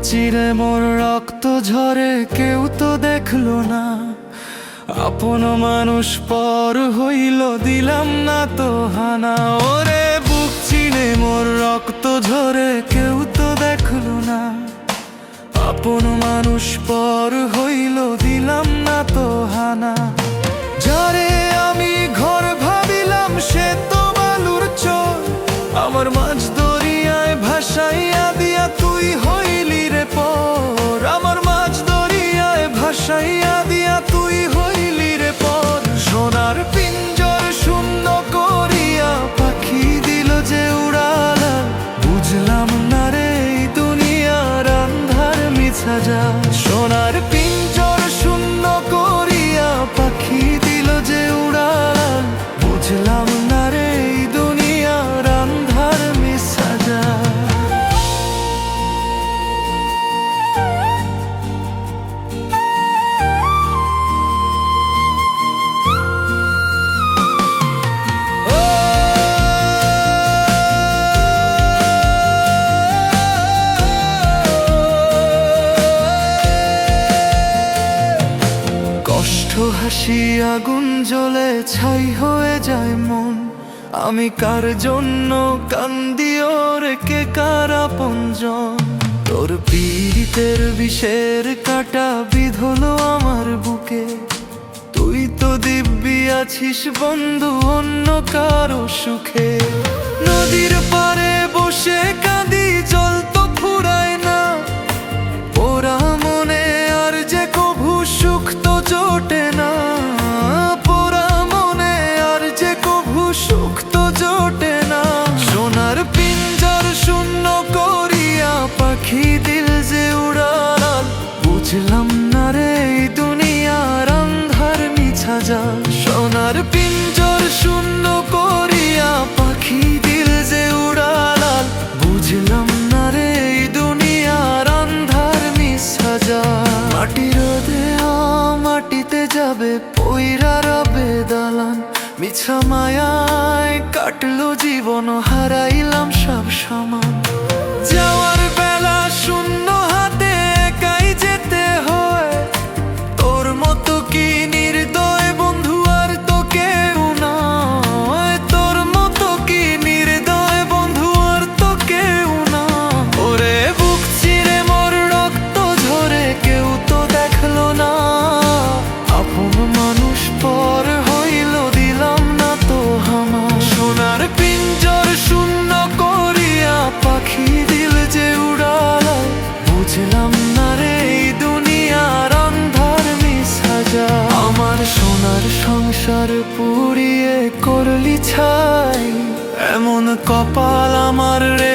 চিরে মোর রক্ত ঝরে কেউ তো দেখলো না, আপন মানুষ পর হইল দিলাম না তো হানা। ওরে বুক চিরে মোর রক্ত ঝরে কেউ তো দেখলো না, আপন মানুষ পর হইল দিলাম না তো হানা। যারে আমি ঘর ভাবিলাম সে তো বালুর চর, আমার মাঝ দরিয়ায় ভাসাইয়া দিয়া তুই হইলি রে পর, আমার মাঝ দরিয়ায় ভাসাইয়া দিয়া তুই হইলি রে পর। সোনার পিঞ্জর শূন্য করিয়া পাখি দিল যে উড়ালা, বুঝলাম না রে এই দুনিয়ার আন্ধার মিছা যা। সোনার পিঞ্জর শূন্য করিয়া পাখি দিল যে উড়ালা, বুঝলাম না রে এই দুনিয়ার আন্ধার মিছা যা। কষ্ট হাসি আগুন জ্বলে ছাই হয়ে যায় মন, আমি কার জন্য কান্দি ওরে কে কার আপনজন। তোর পীড়িতের বিষের কাঁটা বিঁধলো আমার বুকে, তুই তো দিব্যি আছিস বন্ধু অন্য কারো সুখে। নদীর পাড়ে বসে কাঁদি জল তো ফুরায় না, ওরা মনে আর যে কভু সুখ তো জোটে না, পোড়া মনে আর যে কভু সুখ তো জোটে না। সোনার পিঞ্জর শূন্য করিয়া পাখি দিল যে উড়াল, বুঝলাম না রে এই দুনিয়ার আন্ধার মিছা যা। সোনার পিঞ্জর শূন্য করিয়া পাখি দিল যে উড়াল, বুঝলাম না রে এই দুনিয়ার আন্ধার মিছা যা। মাটির দেয়া মাটিতে যাবে পইরা রবে দালান, মিছা মায়ায় কাটলো জীবন হারাইলাম সব সমান। যাওয়ার বেলা শূন্য হাতে একাই যেতে হয়, তোর মতো কি নির্দয় বন্ধু আর তো কেউ নয়, তোর মতো কি নির্দয় বন্ধু আর তো কেউ না। ওরে বুক চিরে মোর রক্ত ঝরে কেউ তো দেখলো না, আপন মানুষ পর হইল দিলাম না তো হামা। সোনার পিঞ্জর শূন্য করিয়া পাখি দিল যে উড়াল, বুঝলাম না রে এই দুনিয়ার আন্ধার মিছা যা। আমার সোনার সংসার পুড়িয়ে করলি ছাই, এমন কপাল আমার রে